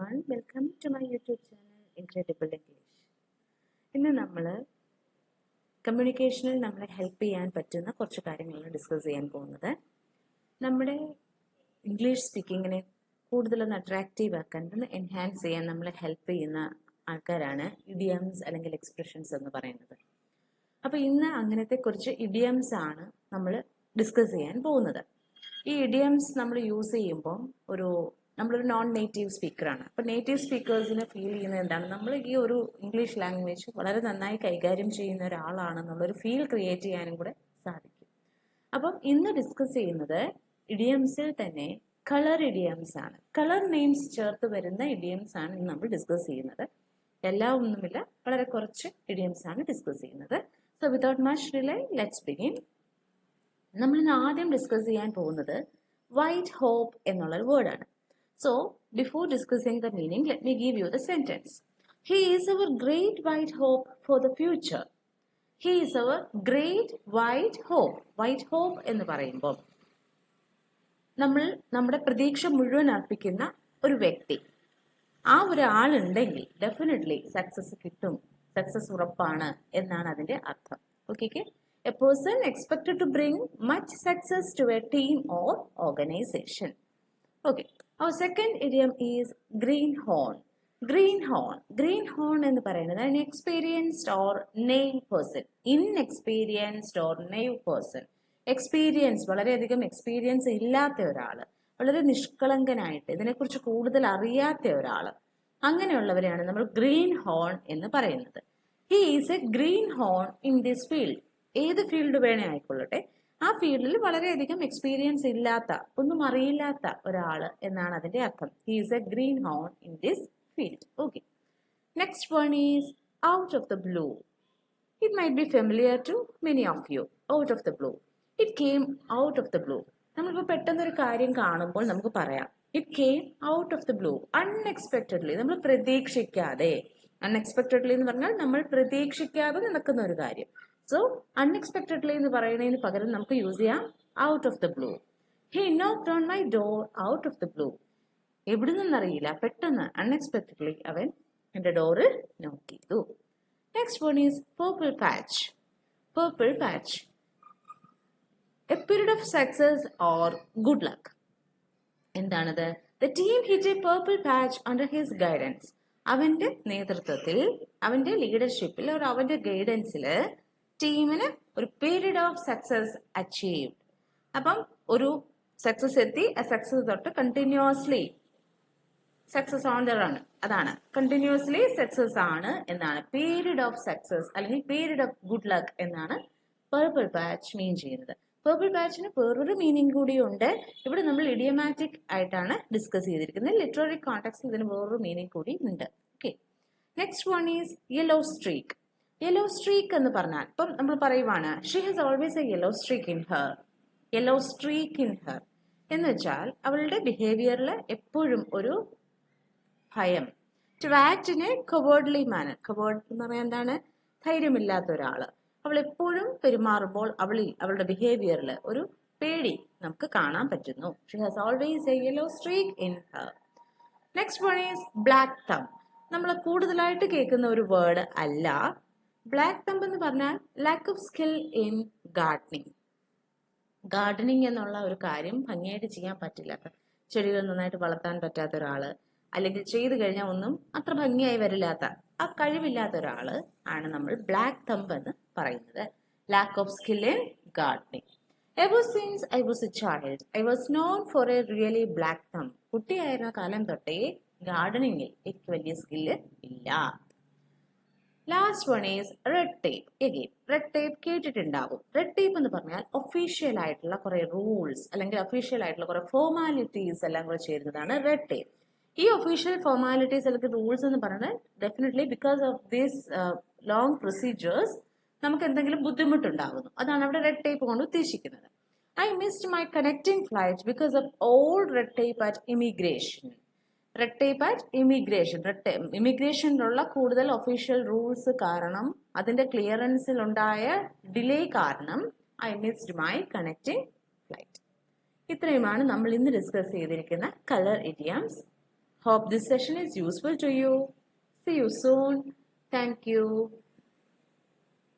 everyone, welcome to my YouTube channel Incredible English. ഇന്ന് നമ്മൾ കമ്മ്യൂണിക്കേഷനിൽ നമ്മളെ ഹെൽപ്പ് ചെയ്യാൻ പറ്റുന്ന കുറച്ച് കാര്യങ്ങളാണ് ഡിസ്കസ് ചെയ്യാൻ പോകുന്നത്. നമ്മുടെ ഇംഗ്ലീഷ് സ്പീക്കിങ്ങിനെ കൂടുതലൊന്ന് അട്രാക്റ്റീവ് ആക്കാൻ, എൻഹാൻസ് ചെയ്യാൻ നമ്മളെ ഹെൽപ്പ് ചെയ്യുന്ന ആൾക്കാരാണ് ഇഡിയംസ് അല്ലെങ്കിൽ എക്സ്പ്രഷൻസ് എന്ന് പറയുന്നത്. അപ്പോൾ ഇന്ന് അങ്ങനത്തെ കുറച്ച് ഇഡിയംസ് ആണ് നമ്മൾ ഡിസ്കസ് ചെയ്യാൻ പോകുന്നത്. ഈ ഇഡിയംസ് നമ്മൾ യൂസ് ചെയ്യുമ്പോൾ നമ്മളൊരു നോൺ നേറ്റീവ് സ്പീക്കറാണ്. അപ്പോൾ നേറ്റീവ് സ്പീക്കേഴ്സിന് ഫീൽ ചെയ്യുന്നത് എന്താണ്, നമ്മൾ ഈ ഒരു ഇംഗ്ലീഷ് ലാംഗ്വേജ് വളരെ നന്നായി കൈകാര്യം ചെയ്യുന്ന ഒരാളാണെന്നുള്ളൊരു ഫീൽ ക്രിയേറ്റ് ചെയ്യാനും കൂടെ സാധിക്കും. അപ്പം ഇന്ന് ഡിസ്കസ് ചെയ്യുന്നത് ഇഡിയംസിൽ തന്നെ കളർ ഇഡിയംസ് ആണ്. കളർ നെയിംസ് ചേർത്ത് വരുന്ന ഇഡിയംസ് ആണ് ഇന്ന് നമ്മൾ ഡിസ്കസ് ചെയ്യുന്നത്. എല്ലാം ഒന്നുമില്ല, വളരെ കുറച്ച് ഇഡിയംസ് ആണ് ഡിസ്കസ് ചെയ്യുന്നത്. So without much delay let's begin. നമ്മൾ ഇന്ന് ആദ്യം ഡിസ്കസ് ചെയ്യാൻ പോകുന്നത് വൈറ്റ് ഹോപ്പ് എന്നുള്ളൊരു വേർഡാണ്. So, before discussing the meaning, let me give you the sentence. He is our great white hope for the future. He is our great white hope. White hope എന്ന് പറയുമ്പോൾ നമ്മൾ നമ്മുടെ പ്രതീക്ഷ മുഴുവൻ അർപ്പിക്കുന്ന ഒരു വ്യക്തി, ആ ഒരാളുണ്ടെങ്കിൽ ഡെഫിനറ്റ്ലി സക്സസ് കിട്ടും, സക്സസ് ഉറപ്പാണ് എന്നാണ് അതിന്റെ അർത്ഥം. Okay, a person expected to bring much success to a team or organization. Okay. Our second idiom is greenhorn. Greenhorn. Greenhorn എന്ന് പറയുന്നത് an experienced or naive person. Inexperienced or naive person. Experience, വളരെയധികം experience ഇല്ലാത്ത ഒരാൾ, വളരെ നിഷ്കളങ്കനായിട്ട് ഇതിനെക്കുറിച്ച് കൂടുതൽ അറിയാത്ത ഒരാൾ, അങ്ങനെയുള്ളവരെയാണ് നമ്മൾ ഗ്രീൻ ഹോൺ എന്ന് പറയുന്നത്. He is a greenhorn in this field. ഏത് ഫീൽഡ് വേണേ ആയിക്കൊള്ളട്ടെ, ആ ഫീൽഡിൽ വളരെയധികം എക്സ്പീരിയൻസ് ഇല്ലാത്ത, ഒന്നും അറിയില്ലാത്ത ഒരാൾ എന്നാണ് അതിന്റെ അർത്ഥം. He is a greenhorn in this field. Okay, next one is out of the blue. It might be familiar to many of you. Out of the blue, it came out of the blue. നമ്മളിപ്പോൾ പെട്ടെന്നൊരു കാര്യം കാണുമ്പോൾ നമുക്ക് പറയാം it came out of the blue. Unexpectedly, നമ്മൾ പ്രതീക്ഷിക്കാതെ. Unexpectedly എന്ന് പറഞ്ഞാൽ നമ്മൾ പ്രതീക്ഷിക്കാതെ നടക്കുന്ന ഒരു കാര്യം. സോ അൺഎക്സ്പെക്റ്റഡ്ലി എന്ന് പറയുന്നതിന് പകരം നമുക്ക് യൂസ് ചെയ്യാം out of the blue. He knocked on my door out of the blue. എവിടെ നിന്നറിയില്ല, പെട്ടെന്ന് അൺഎക്സ്പെക്റ്റഡ്ലി അവൻ എൻ്റെ ഡോറ് നോക്ക് ചെയ്തു. Next one is purple patch. Purple patch, a period of success or good luck. എന്താണത്? The team hit a purple patch under his guidance. അവന്റെ നേതൃത്വത്തിൽ, അവന്റെ ലീഡർഷിപ്പിൽ, അവന്റെ ഗൈഡൻസിൽ ടീമിന് ഒരു പീരീഡ് ഓഫ് സക്സസ് അച്ചീവ്ഡ്. അപ്പം ഒരു സക്സസ് എത്തി, ആ സക്സസ് തൊട്ട് continuously success on the run, അതാണ് കണ്ടിന്യൂസ്ലി സക്സസ് ആണ് എന്നാണ് പീരീഡ് ഓഫ് സക്സസ് അല്ലെങ്കിൽ പീരീഡ് ഓഫ് ഗുഡ് ലക്ക് എന്നാണ് പേർപ്പിൾ പാച്ച് മീൻ ചെയ്യുന്നത്. പേർപ്പിൾ പാച്ചിന് വേറൊരു മീനിങ് കൂടിയുണ്ട്. ഇവിടെ നമ്മൾ ഇഡിയമാറ്റിക് ആയിട്ടാണ് ഡിസ്കസ് ചെയ്തിരിക്കുന്നത്. ലിറ്റററി കോണ്ടെക്സ്റ്റിൽ ഇതിന് വേറൊരു മീനിങ് കൂടി ഉണ്ട്. Okay, next one is yellow streak. Yellow streak എന്ന് പറഞ്ഞാൽ ഇപ്പം നമ്മൾ പറയുവാണ് she has always a yellow streak in her. Yellow streak in her എന്ന് വെച്ചാൽ അവളുടെ ബിഹേവിയറിൽ എപ്പോഴും ഒരു ഭയം. To act in a cowardly manner. Coward എന്ന് പറഞ്ഞാൽ എന്താണ്? ധൈര്യമില്ലാത്ത ഒരാള്. അവൾ എപ്പോഴും പെരുമാറുമ്പോൾ അവളുടെ ബിഹേവിയറിൽ ഒരു പേടി നമുക്ക് കാണാൻ പറ്റുന്നു. She has always a yellow streak in Har. Next one is black thumb. നമ്മൾ കൂടുതലായിട്ട് കേൾക്കുന്ന ഒരു വേർഡ് അല്ല. ബ്ലാക്ക് തംബ് എന്ന് പറഞ്ഞാൽ lakh of skill in gardening. Gardening എന്നുള്ള ഒരു കാര്യം ഭംഗിയായിട്ട് ചെയ്യാൻ പറ്റില്ലാത്ത, ചെടികൾ നന്നായിട്ട് വളർത്താൻ പറ്റാത്ത ഒരാള്, അല്ലെങ്കിൽ ചെയ്തു കഴിഞ്ഞാൽ ഒന്നും അത്ര ഭംഗിയായി വരില്ലാത്ത, ആ കഴിവില്ലാത്ത ഒരാള് ആണ് നമ്മൾ ബ്ലാക്ക് തംബ് എന്ന് പറയുന്നത്. Lack of skill in gardening. Ever since I was a child I was known for a really black thumb. കുട്ടിയായിരുന്ന കാലം തൊട്ടേ ഗാർഡനിങ്ങിൽ എനിക്ക് വലിയ സ്കില്ല് ഇല്ല. Last one is red tape. Again red tape കേട്ടിട്ടുണ്ടാവും. റെഡ് ടേപ്പ് എന്ന് പറഞ്ഞാൽ ഒഫീഷ്യൽ ആയിട്ടുള്ള കുറെ റൂൾസ് അല്ലെങ്കിൽ ഒഫീഷ്യൽ ആയിട്ടുള്ള കുറെ ഫോർമാലിറ്റീസ് എല്ലാം കൂടെ ചേരുന്നതാണ് റെഡ് ടേപ്പ്. ഈ ഒഫീഷ്യൽ ഫോർമാലിറ്റീസ് അല്ലെങ്കിൽ റൂൾസ് എന്ന് പറയുന്നത് definitely because of this long procedures നമുക്ക് എന്തെങ്കിലും ബുദ്ധിമുട്ടുണ്ടാകുന്നു. അതാണ് അവിടെ റെഡ് ടേപ്പ് കൊണ്ട് ഉദ്ദേശിക്കുന്നത്. I missed my connecting flight because of all red tape at immigration. Red tape at immigration. ഇമിഗ്രേഷനിലുള്ള കൂടുതൽ ഒഫീഷ്യൽ റൂൾസ് കാരണം, അതിന്റെ ക്ലിയറൻസിൽ ഉണ്ടായ ഡിലേ കാരണം I missed my connecting flight. ഇത്രയുമാണ് നമ്മൾ ഇന്ന് ഡിസ്കസ് ചെയ്തിരിക്കുന്ന colour idioms. Hope this session is useful to you. See you soon. Thank you.